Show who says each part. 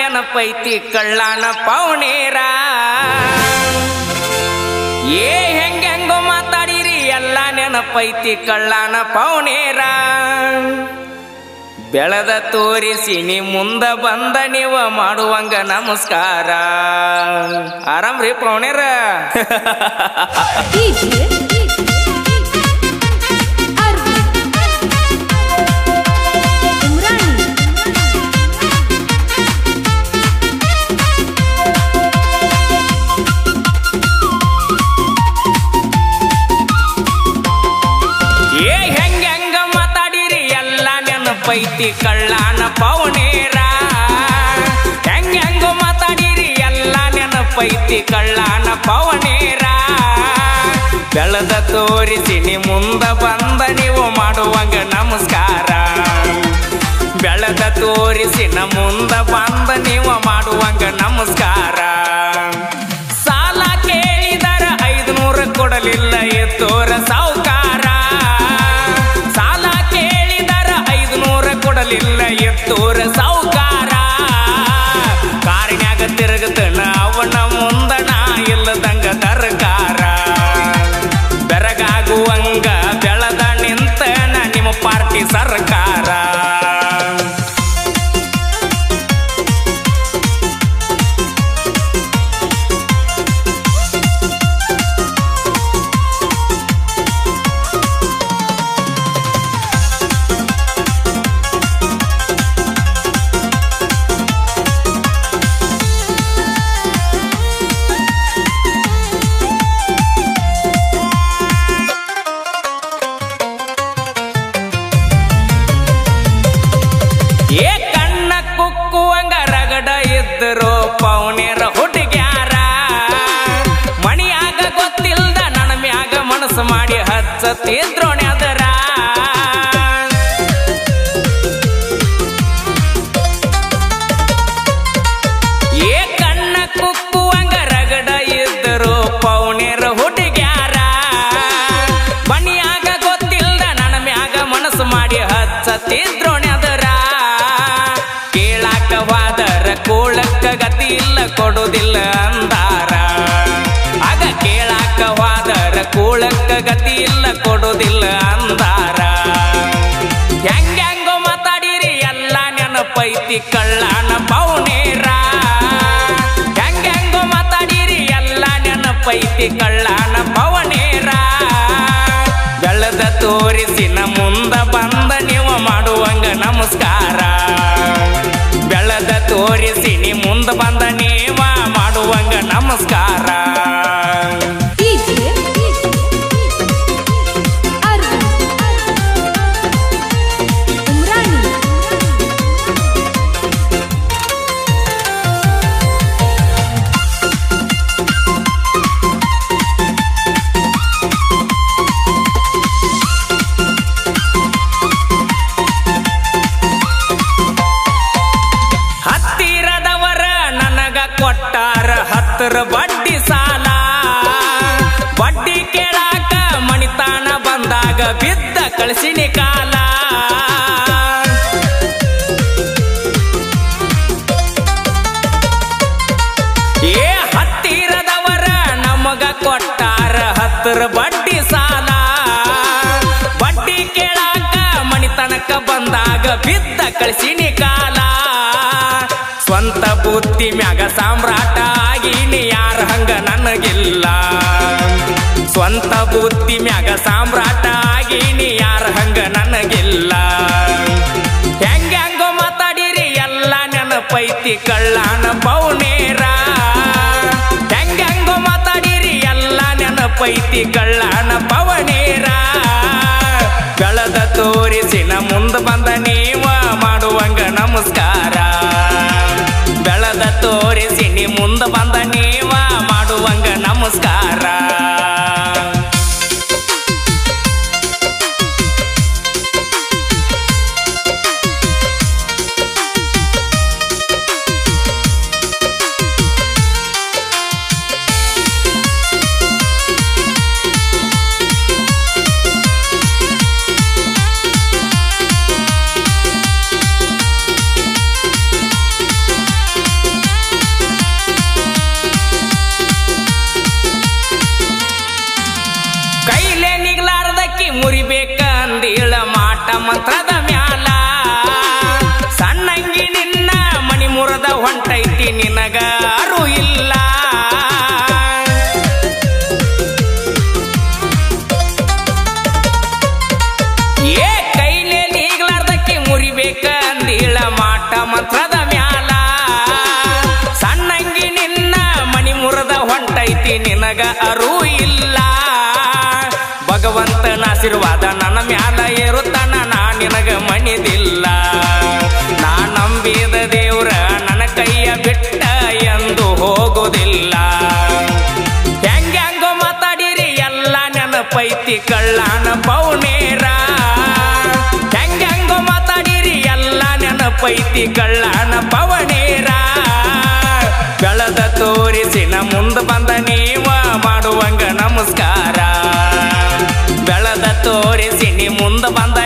Speaker 1: ನೆನಪೈತಿ ಕಳ್ಳಾನ ಪೌನೇರ ಏ ಹೆಂಗೆಂಗೋ ಮಾತಾಡಿರಿ ಎಲ್ಲ ನೆನಪೈತಿ ಕಳ್ಳಾನ ಪೌನೇರ ಬೆಳೆದ ತೋರಿಸಿ ನೀ ಮುಂದ ಬಂದ ನೀವ ಮಾಡುವಂಗ ನಮಸ್ಕಾರ ಆರಾಮ್ರಿ ಪೌನೇರ ಪೈತಿ ಕಳ್ಳಾನ ಪೌನೇರ ಹೆಂಗೋ ಮಾತಾಡಿರಿ ಎಲ್ಲ ನೆನಪೈತಿ ಕಳ್ಳಾನ ಪೌನೇರ ಬೆಳೆದ ತೋರಿಸಿ ನೀ ಮುಂದ ಬಂದ ನೀವು ಮಾಡುವಂಗ ನಮಸ್ಕಾರ ಬೆಳೆದ ತೋರಿಸಿ ನ ಮುಂದ ಬಂದ ನೀವು ಮಾಡುವಂಗ ನಮಸ್ಕಾರ ಸಾಲ ಕೇಳಿದರ 500 ಕೊಡಲಿಲ್ಲ ಎತ್ತೋರ ಸಾವುಕಾರ ಕೊಡಲಿಲ್ಲ ಎತ್ತೋರ ಸಾವುಕಾರ ಕಾರಿನ್ಯಾಗ ತಿರುಗತನ ಅವನ ಮುಂದಣ ಇಲ್ಲದಂಗ ತರಕಾರ ಬೆರಗಾಗುವಂಗ ಬೆಳೆದ ನಿಂತನ ನಿಮ್ಮ ಪಾರ್ಟಿ ಸರ್ಕಾರ ಏ ಕಣ್ಣ ಕುಕ್ಕುವಂಗ ರಗಡ ಇದ್ದರು ಪೌನೇರ ಹುಡುಗ್ಯಾರ ಮಣಿಯಾಗ ಗೊತ್ತಿಲ್ದ ನನ್ನ ಮ್ಯಾಗ ಮನಸ್ಸು ಮಾಡಿ ಹಚ್ಚತ್ತಿದ್ರೋಣೆ ಅದರ ಏ ಕಣ್ಣ ಕುಕ್ಕುವಂಗ ರಗಡ ಇದ್ದರು ಪೌನೇರ ಹುಡುಗ್ಯಾರ ಮಣಿಯಾಗ ಗೊತ್ತಿಲ್ದ ನನ್ನ ಮ್ಯಾಗ ಮನಸ್ಸು ಮಾಡಿ ಹಚ್ಚತ್ತಿದ್ರೋಣೆ ಅದರ ಕೋಳಕ್ಕ ಗತಿ ಇಲ್ಲ ಕೊಡುವುದಿಲ್ಲ ಅಂದಾರ ಆಗ ಕೇಳಾಕ ಹೋದರ ಕೋಳಕ್ಕ ಗತಿ ಇಲ್ಲ ಕೊಡುವುದಿಲ್ಲ ಅಂದಾರ ಹೆಂಗೋ ಮಾತಾಡಿರಿ ಎಲ್ಲ ನೆನಪೈತಿ ಕಳ್ಳಾನ ಪೌನೇರ ಹೆಂಗೋ ಮಾತಾಡಿರಿ ಎಲ್ಲ ನೆನಪೈತಿ ಕಳ್ಳಾನ ಪೌನೇರ ಬೆಳೆದ ತೋರಿಸಿ ನ ಮುಂದ ಬಂದ ನೀವು ಮಾಡುವಂಗ ನಮಸ್ಕಾರ ಬೆಳೆದ ತೋರಿಸಿ ನೀ ಮುಂದ ಬಂದ ನೀವ ಮಾಡುವಂಗ ನಮಸ್ಕಾರ ಕೊಟ್ಟಾರ 10 ಬಡ್ಡಿ ಸಾಲ ಬಡ್ಡಿ ಕೇಳಾಕ ಮಣಿತಾನ ಬಂದಾಗ ಬಿದ್ದ ಕಳಿಸಿನಿ ಕಾಲ ಏ ಹತ್ತಿರದವರ ನಮಗ ಕೊಟ್ಟಾರ 10 ಬಡ್ಡಿ ಸಾಲ ಬಡ್ಡಿ ಕೇಳಾಕ ಮಣಿತನಕ ಬಂದಾಗ ಬಿದ್ದ ಕಳಿಸಿನಿ ಕಾಲ ಸ್ವಂತ ಬುದ್ಧಿ ಮ್ಯಾಗ ಸಾಮ್ರಾಟ ಆಗೀನಿ ಯಾರ ಹಂಗ ನನಗಿಲ್ಲ ಸ್ವಂತ ಬುದ್ಧಿ ಮ್ಯಾಗ ಸಾಮ್ರಾಟ ಆಗೀನಿ ಯಾರ ಹಂಗ ನನಗಿಲ್ಲ ಹೆಂಗೋ ಮಾತಾಡಿರಿ ಎಲ್ಲ ನೆನಪೈತಿ ಕಳ್ಳಾನ ಪೌನೇರ ಹೆಂಗೋ ಮಾತಾಡಿರಿ ಎಲ್ಲ ನೆನಪೈತಿ ಕಳ್ಳಾನ ಪೌನೇರ ಬೆಳೆದ ತೋರಿಸಿ ನ ಮುಂದ ಬಂದ ನೀವ ಮಾಡುವಂಗ ನಮಸ್ಕಾರ ಬೆಳೆದ ತೋರಿಸಿ ನೀ ಮುಂದ ಬಂದ ನೀವ ಮಾಡುವಂಗ ನಮಸ್ಕಾರ ನಿನಗ ಅರು ಇಲ್ಲ. ಏ ಕೈಲೇ ನೀಗ್ಲಾರ್ದಕ್ಕೆ ಮುರಿಬೇಕ ಅಂದಿಳ ಮಾಟ ಮಂತ್ರದ ಮ್ಯಾಲ. ಸಣ್ಣಂಗಿ ನಿನ್ನ ಮಣಿ ಮುರದ ಹೊಂಟೈತಿ ನಿನಗ ಅರು ಇಲ್ಲ. ಭಗವಂತನ ಆಶೀರ್ವಾದ ನನ್ನ ಮ್ಯಾಲ ಇರುತ್ತಾನ ನಾ ನಿನಗ ಮಣಿದಿಲ್ಲ. ನಾ ನಂಬಿದ ದೇವ್ರ ನನ್ನ ಕೈಯ ಬಿಟ್ಟ ಎಂದು ಹೋಗುವುದಿಲ್ಲ. ಹೆಂಗೋ ಮಾತಾಡಿರಿ ಎಲ್ಲ ನೆನಪೈತಿ ಕಳ್ಳಾನ ಪೌನೇರ. ಹೆಂಗೋ ಮಾತಾಡಿರಿ ಎಲ್ಲ ನೆನಪೈತಿ ಕಳ್ಳಾನ ಪವನೇರ. ಬೆಳೆದ ತೋರಿಸಿನ ಮುಂದೆ ಬಂದ ನೀವ ಮಾಡುವಂಗ ನಮಸ್ಕಾರ. ಬೆಳೆದ ತೋರಿಸಿ ನೀ ಮುಂದೆ ಬಂದ